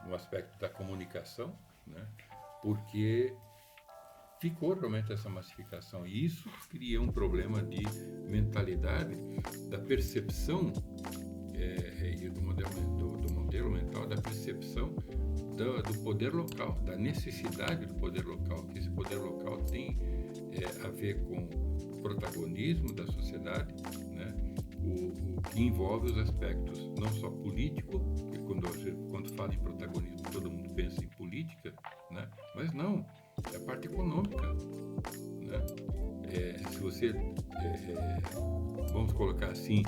no aspecto da comunicação, né? Porque ficou realmente essa massificação e isso cria um problema de mentalidade, da percepção e do modelo mental, da percepção do poder local, da necessidade do poder local, que esse poder local tem a ver com o protagonismo da sociedade, né? O que envolve os aspectos não só político, porque quando fala em protagonismo todo mundo pensa em política, né? Mas não, é a parte econômica, né? Se você, vamos colocar assim,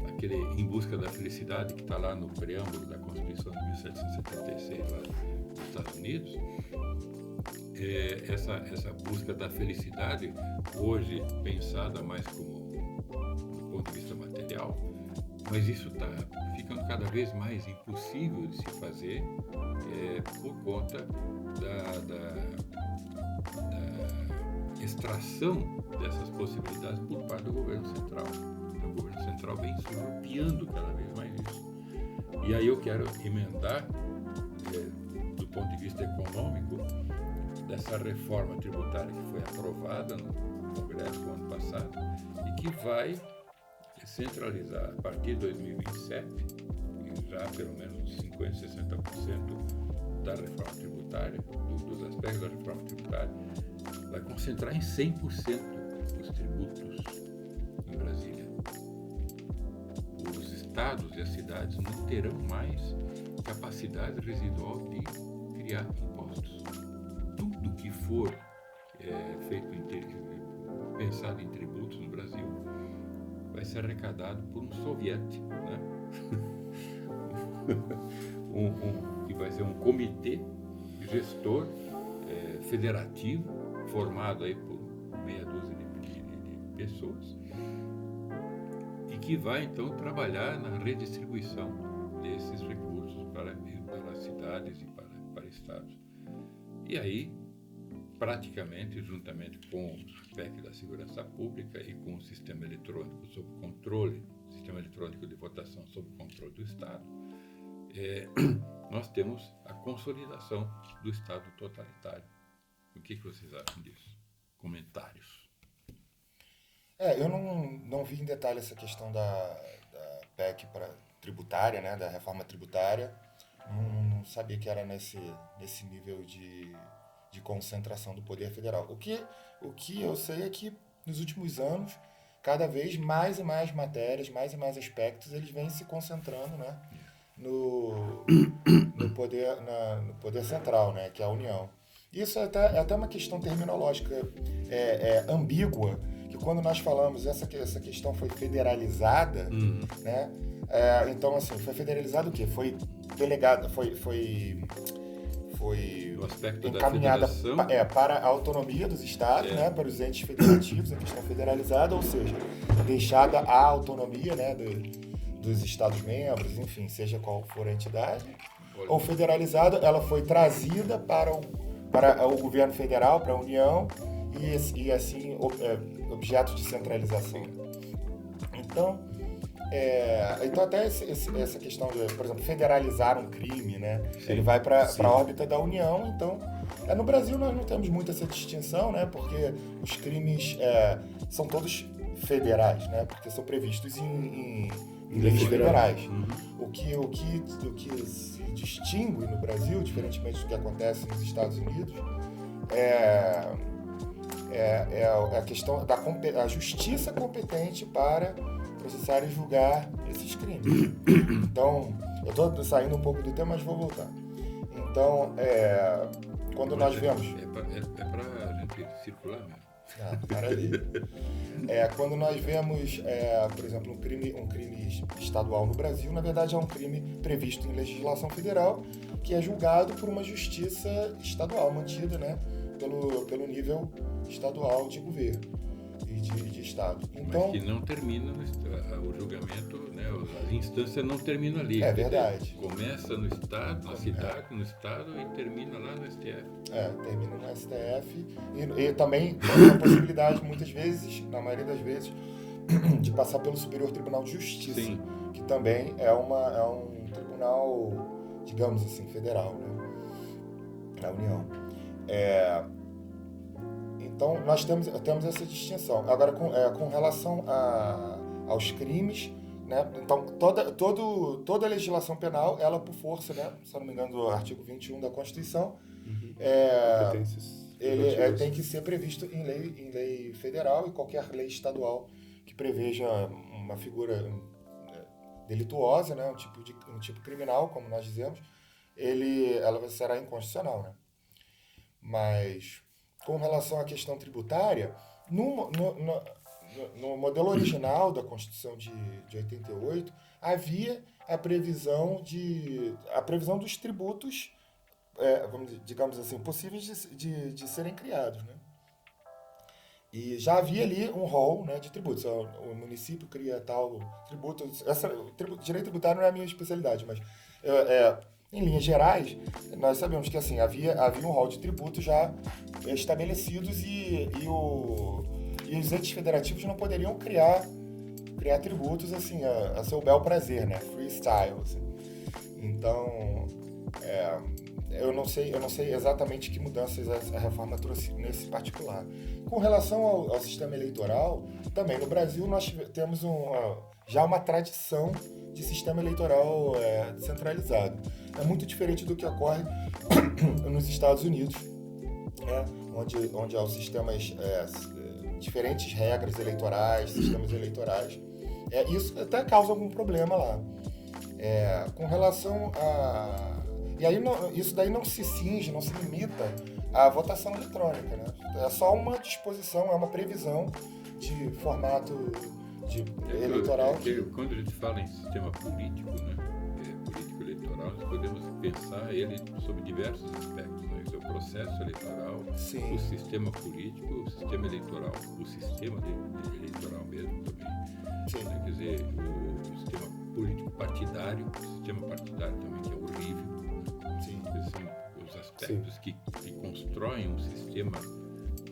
aquele Em Busca da Felicidade que está lá no preâmbulo da Constituição de 1776 lá nos Estados Unidos, essa busca da felicidade, hoje pensada mais como do ponto de vista material, mas isso está ficando cada vez mais impossível de se fazer por conta da extração dessas possibilidades por parte do governo central. O governo central vem surrupiando cada vez mais isso. E aí eu quero emendar, do ponto de vista econômico, dessa reforma tributária que foi aprovada no Congresso no ano passado e que vai centralizar a partir de 2027, já pelo menos 50%, 60% da reforma tributária, dos aspectos da reforma tributária, vai concentrar em 100% os tributos em Brasília. Os estados e as cidades não terão mais capacidade residual de criar impostos. Tudo que for pensado em tributos no Brasil vai ser arrecadado por um soviete, né? Que vai ser um comitê gestor federativo formado aí por meia dúzia de pessoas e que vai então trabalhar na redistribuição desses recursos para as cidades e para estados. E aí, praticamente, juntamente com o PEC da Segurança Pública e com o sistema eletrônico sob controle, sistema eletrônico de votação sob controle do Estado, nós temos a consolidação do Estado totalitário. O que vocês acham disso? Comentários. Eu não vi em detalhe essa questão da PEC tributária, né, da reforma tributária. Não sabia que era nesse nível de concentração do poder federal. O que eu sei é que nos últimos anos, cada vez mais e mais matérias, mais e mais aspectos, eles vêm se concentrando, né, no poder central, né, que é a União. Isso é até uma questão terminológica ambígua, que quando nós falamos essa questão foi federalizada, né? Então, assim, foi federalizado o quê? Foi delegada, foi o aspecto encaminhada da para a autonomia dos estados, né? Para os entes federativos, a questão federalizada, ou seja, deixada a autonomia, né? Dos estados-membros, enfim, seja qual for a entidade, ou federalizada, ela foi trazida para o governo federal, para a União, e assim, objeto de centralização. Então até essa questão de, por exemplo, federalizar um crime, né? Sim, ele vai para a órbita da União. Então, no Brasil nós não temos muito essa distinção, né? Porque os crimes são todos federais, né? Porque são previstos em leis federais. O que se distingue no Brasil, diferentemente do que acontece nos Estados Unidos, é a questão da justiça competente para processar e julgar esses crimes. Então, eu estou saindo um pouco do tema, mas vou voltar. Então, quando nós vemos... É para a gente circular mesmo. Maravilha. Quando nós vemos, por exemplo, um crime estadual no Brasil, na verdade é um crime previsto em legislação federal, que é julgado por uma justiça estadual, mantida, né, pelo nível estadual de governo e de estado. Então, mas que não termina o julgamento, né, a instância não termina ali. É verdade. Começa no estado, na cidade, no estado e termina lá no STF. Termina no STF e também tem a possibilidade, muitas vezes, na maioria das vezes, de passar pelo Superior Tribunal de Justiça. Sim. Que também é um tribunal digamos assim, federal, né? Na União. Então, nós temos essa distinção. Agora, com relação aos crimes, né? Então, toda a legislação penal, ela por força, né? Se eu não me engano, do artigo 21 da Constituição, ele tem que ser previsto em lei federal e qualquer lei estadual que preveja uma figura delituosa, né? um tipo criminal, como nós dizemos, ela será inconstitucional, né? Mas, com relação à questão tributária, no modelo original da Constituição de 88, havia a previsão dos tributos, digamos assim, possíveis de serem criados, né? E já havia ali um rol, né, de tributos. O município cria tal tributo. Direito tributário não é a minha especialidade, mas em linhas gerais, nós sabemos que assim, havia um rol de tributos já estabelecidos e os entes federativos não poderiam criar tributos assim, a seu bel prazer, né? Freestyle. Assim. Então, eu não sei exatamente que mudanças a reforma trouxe nesse particular. Com relação ao sistema eleitoral, também no Brasil nós temos já uma tradição de sistema eleitoral centralizado. É muito diferente do que ocorre nos Estados Unidos, né? onde há os sistemas, diferentes regras eleitorais, sistemas eleitorais. Isso até causa algum problema lá. Com relação a... E aí isso daí não se cinge, não se limita à votação eletrônica, né? É só uma disposição, é uma previsão de formato eleitoral. Quando a gente fala em sistema político, né? Político eleitoral, nós podemos pensar ele sob diversos aspectos, né? O processo eleitoral, Sim. O sistema político, o sistema eleitoral, o sistema eleitoral mesmo também. Sim. Né? Quer dizer, o sistema político partidário, o sistema partidário também, que é horrível. Sim. Esses são os aspectos que constroem um sistema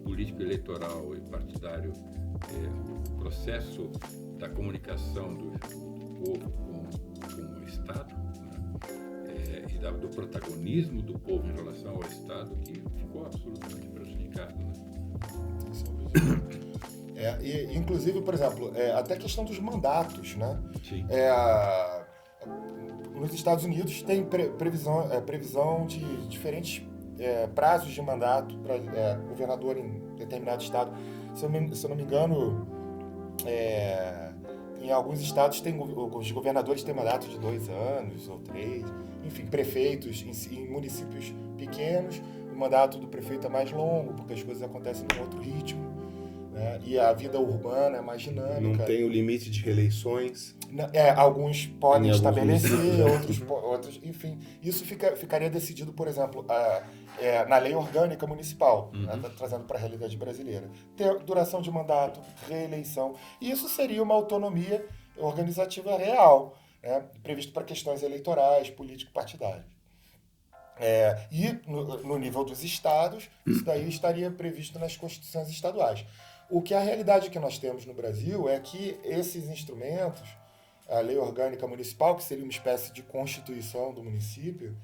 político eleitoral e partidário, o processo da comunicação do povo com o Estado, né? E do protagonismo do povo em relação ao Estado, que ficou absolutamente prejudicado. Né? E, inclusive, por exemplo, até a questão dos mandatos, né? Sim. Nos Estados Unidos tem previsão de diferentes prazos de mandato para governador em determinado estado. Se eu não me engano, em alguns estados os governadores têm mandato de 2 anos ou 3. Enfim, prefeitos em municípios pequenos, o mandato do prefeito é mais longo, porque as coisas acontecem num outro ritmo. Né? E a vida urbana é mais dinâmica. Não tem o limite de reeleições. Alguns podem estabelecer, outros, enfim. Isso ficaria decidido, por exemplo, na lei orgânica municipal, né, trazendo para a realidade brasileira. Ter duração de mandato, reeleição. E isso seria uma autonomia organizativa real, né, previsto para questões eleitorais, político-partidárias. E no nível dos estados, isso daí estaria previsto nas constituições estaduais. O que a realidade que nós temos no Brasil é que esses instrumentos, a lei orgânica municipal, que seria uma espécie de constituição do município,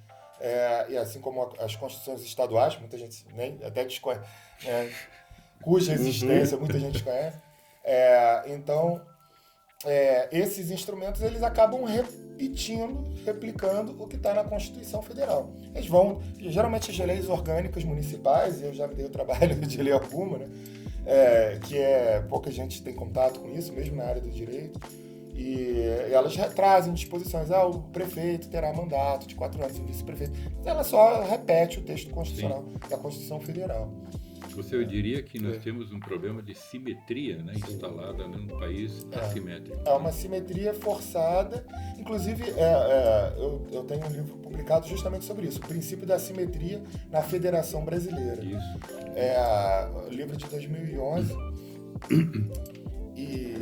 e assim como as constituições estaduais, muita gente nem até desconhece, cuja existência muita gente conhece. Então, esses instrumentos eles acabam replicando o que está na Constituição Federal. Geralmente as leis orgânicas municipais, eu já me dei o trabalho de ler alguma, né? Que pouca gente tem contato com isso, mesmo na área do direito, e elas trazem disposições, o prefeito terá mandato de 4 anos, o vice-prefeito, ela só repete o texto constitucional da Constituição Federal. Eu diria que nós temos um problema de simetria, né, instalada num país assimétrico. É uma simetria forçada. Inclusive, eu tenho um livro publicado justamente sobre isso, o princípio da simetria na Federação Brasileira. Isso. O livro de 2011 e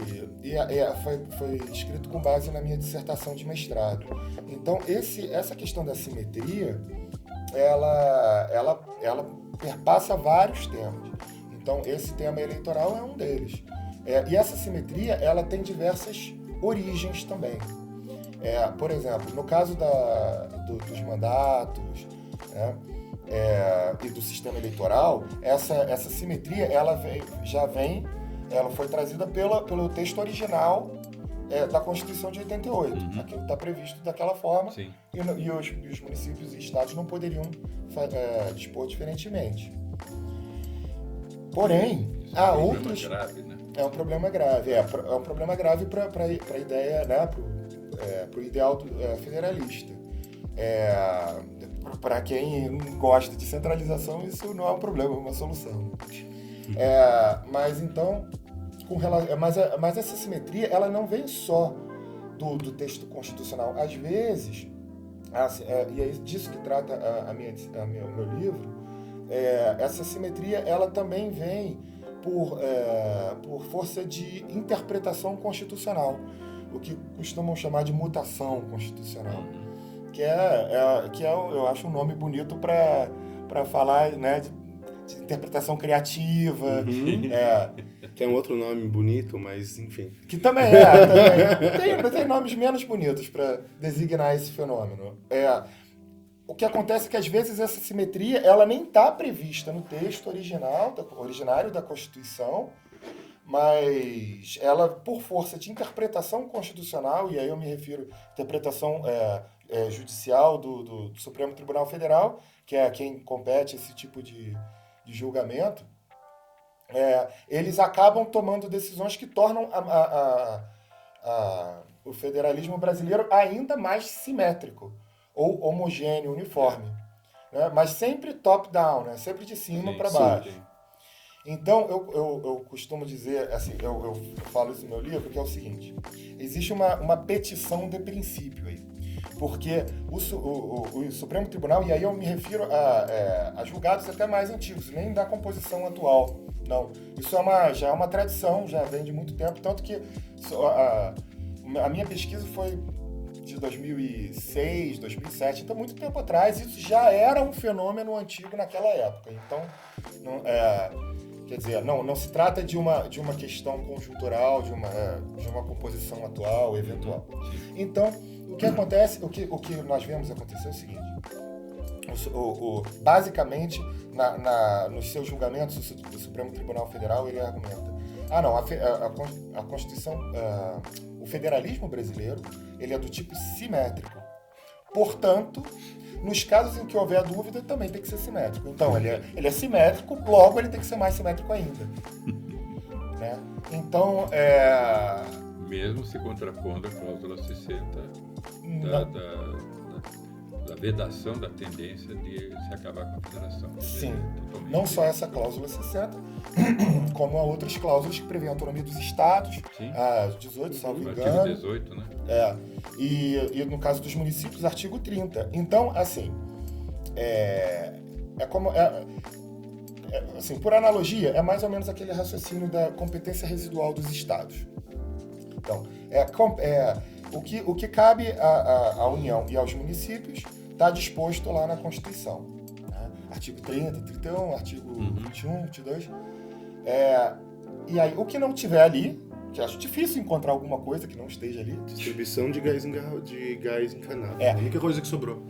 foi escrito com base na minha dissertação de mestrado. Então, essa questão da simetria, ela perpassa vários temas. Então, esse tema eleitoral é um deles. E essa simetria, ela tem diversas origens também. Por exemplo, no caso dos mandatos, né, e do sistema eleitoral, essa simetria ela foi trazida pelo texto original da Constituição de 88. Aquilo está previsto daquela forma. Sim. E os municípios e estados não poderiam dispor diferentemente. Porém, há outros... Grave, né? É um problema grave. É um problema grave para a ideia, né, para o ideal federalista. Para quem gosta de centralização, isso não é um problema, é uma solução. Mas então, mas essa simetria, ela não vem só do texto constitucional. Às vezes, e é disso que trata o meu livro, essa simetria ela também vem por força de interpretação constitucional, o que costumam chamar de mutação constitucional, que eu acho um nome bonito para falar, né, de interpretação criativa. Tem um outro nome bonito, mas enfim. Que também tem nomes menos bonitos para designar esse fenômeno. O que acontece é que, às vezes, essa simetria ela nem está prevista no texto originário da Constituição, mas ela, por força de interpretação constitucional, e aí eu me refiro à interpretação judicial do Supremo Tribunal Federal, que é quem compete esse tipo de julgamento, eles acabam tomando decisões que tornam o federalismo brasileiro ainda mais simétrico, ou homogêneo, uniforme, né? Mas sempre top-down, né? Sempre de cima para baixo. Sim. Então, eu costumo dizer, assim, eu falo isso no meu livro, que é o seguinte: existe uma petição de princípio aí, porque o Supremo Tribunal, e aí eu me refiro a julgados até mais antigos, nem da composição atual, não. Isso já é uma tradição, já vem de muito tempo, tanto que a minha pesquisa foi de 2006, 2007, então muito tempo atrás, isso já era um fenômeno antigo naquela época. Então, quer dizer, não se trata de uma questão conjuntural, de uma composição atual, eventual. Então, o que acontece, o que nós vemos acontecer é o seguinte: basicamente, nos seus julgamentos, o Supremo Tribunal Federal ele argumenta: a Constituição, o federalismo brasileiro, ele é do tipo simétrico. Portanto, nos casos em que houver dúvida, também tem que ser simétrico. Então, ele é simétrico, logo ele tem que ser mais simétrico ainda. Né? Então, mesmo se contrapondo à cláusula 60 da vedação da tendência de se acabar com a federação. Sim, não só essa cláusula 60, como há outras cláusulas que prevêem a autonomia dos estados, a 18, salvo engano. Artigo 18, né? E no caso dos municípios, artigo 30. Então, assim, assim, por analogia, é mais ou menos aquele raciocínio da competência residual dos estados. Então, o que cabe à União e aos municípios está disposto lá na Constituição. Né? Artigo 30, 31, artigo 21, 22. E aí, o que não tiver ali, que acho difícil encontrar alguma coisa que não esteja ali. Distribuição de gás encanado. A única coisa que sobrou.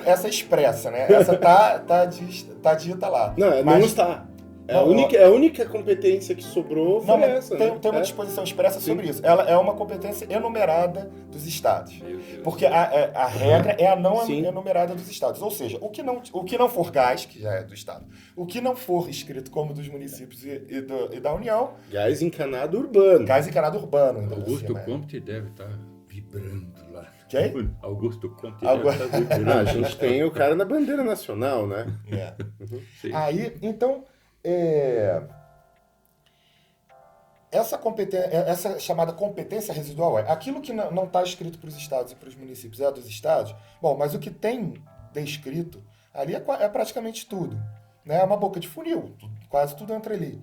Essa expressa, né? Essa tá dita lá. Não está. A única competência que sobrou foi essa. Tem uma disposição expressa sobre isso. Ela é uma competência enumerada dos estados. Porque a regra é a não enumerada dos estados. Ou seja, o que não for gás, que já é do estado, o que não for escrito como dos municípios e da União... Gás encanado urbano. Gás encanado urbano. Augusto Comte deve estar vibrando lá. Quem? Augusto Comte deve estar vibrando. A gente tem o cara na bandeira nacional, né? Aí, então... Essa chamada competência residual aquilo que não está escrito para os estados e para os municípios é dos estados. Bom, mas o que tem descrito ali é praticamente tudo, né? É uma boca de funil, quase tudo entra ali.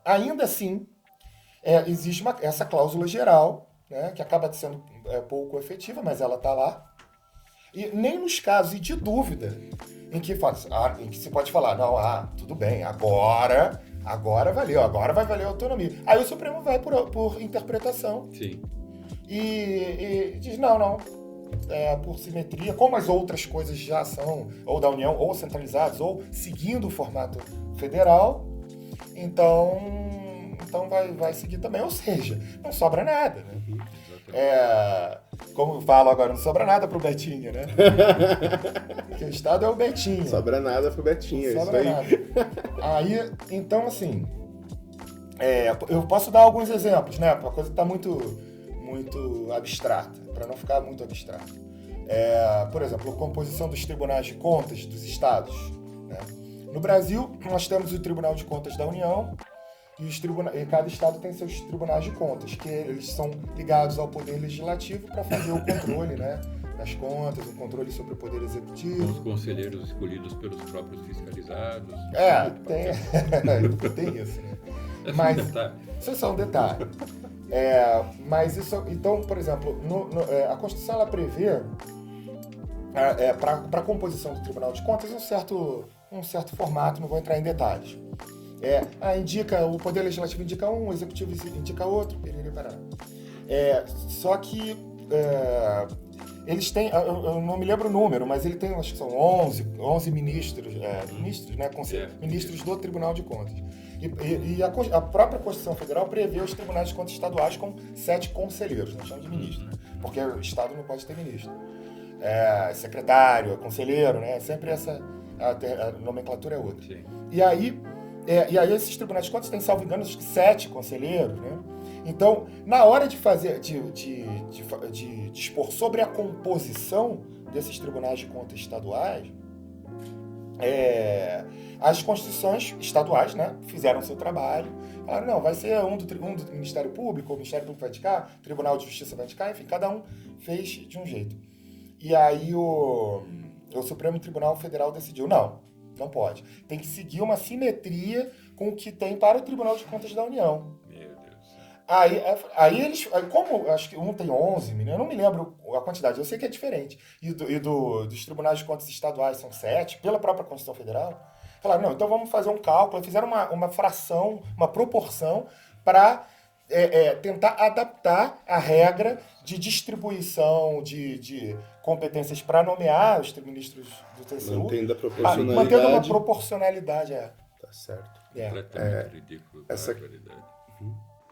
Ainda assim, existe essa cláusula geral, né, que acaba sendo pouco efetiva, mas ela está lá. E nem nos casos de dúvida em que se pode falar, não, tudo bem, agora agora valeu, agora vai valer a autonomia. Aí o Supremo vai por interpretação. Sim. E diz, não, por simetria, como as outras coisas já são, ou da União, ou centralizadas, ou seguindo o formato federal, então vai seguir também. Ou seja, não sobra nada, né? Como eu falo agora, não sobra nada pro Betinho, né? Porque o Estado é o Betinho. Não sobra nada pro Betinho, Não isso sobra aí. nada. Aí, então, assim, eu posso dar alguns exemplos, né? A coisa está muito abstrata, para não ficar muito abstrata. Por exemplo, a composição dos tribunais de contas dos estados, né? No Brasil, nós temos o Tribunal de Contas da União e cada estado tem seus tribunais de contas, que eles são ligados ao Poder Legislativo para fazer o controle, né, das contas, o controle sobre o Poder Executivo. Os conselheiros escolhidos pelos próprios fiscalizados. Tem isso, né? Mas isso é só um detalhe. Mas isso, então, por exemplo, a Constituição ela prevê para a composição do Tribunal de Contas um certo formato, não vou entrar em detalhes. O Poder Legislativo indica um, o Executivo indica outro, só que eles têm, eu não me lembro o número, mas ele tem, acho que são 11 ministros, né, ministros do Tribunal de Contas. E a própria Constituição Federal prevê os tribunais de contas estaduais com 7 conselheiros, nós chamamos de ministro, né? Porque o Estado não pode ter ministro. Secretário, conselheiro, né? Sempre a nomenclatura é outra. Sim. E aí esses tribunais de contas têm, salvo engano, 7 conselheiros, né? Então, na hora de fazer, de dispor sobre a composição desses tribunais de contas estaduais, as constituições estaduais, né, fizeram seu trabalho, falaram, não, vai ser um do Ministério Público, o Ministério Público vai indicar, o Tribunal de Justiça vai indicar, enfim, cada um fez de um jeito. E aí o Supremo Tribunal Federal decidiu, não pode. Tem que seguir uma simetria com o que tem para o Tribunal de Contas da União. Meu Deus. Aí eles, como acho que um tem 11, eu não me lembro a quantidade, eu sei que é diferente, dos tribunais de contas estaduais são 7, pela própria Constituição Federal, falaram, não, então vamos fazer um cálculo, fizeram uma fração, uma proporção para tentar adaptar a regra de distribuição de competências para nomear os ministros do TCU. Mantendo a proporcionalidade. Mantendo uma proporcionalidade, Tá certo. Completamente ridículo. essa-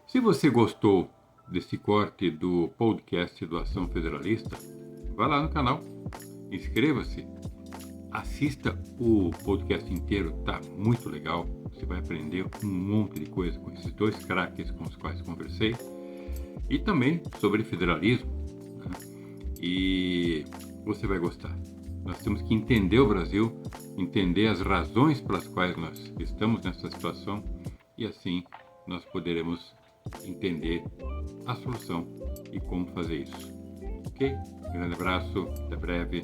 Se você gostou desse corte do podcast do Ação Federalista, vá lá no canal, inscreva-se, assista o podcast inteiro, tá muito legal. Você vai aprender um monte de coisa com esses 2 craques com os quais conversei e também sobre federalismo, né? E você vai gostar. Nós temos que entender o Brasil, entender as razões pelas quais nós estamos nessa situação e assim nós poderemos entender a solução e como fazer isso. Ok? Grande abraço, até breve.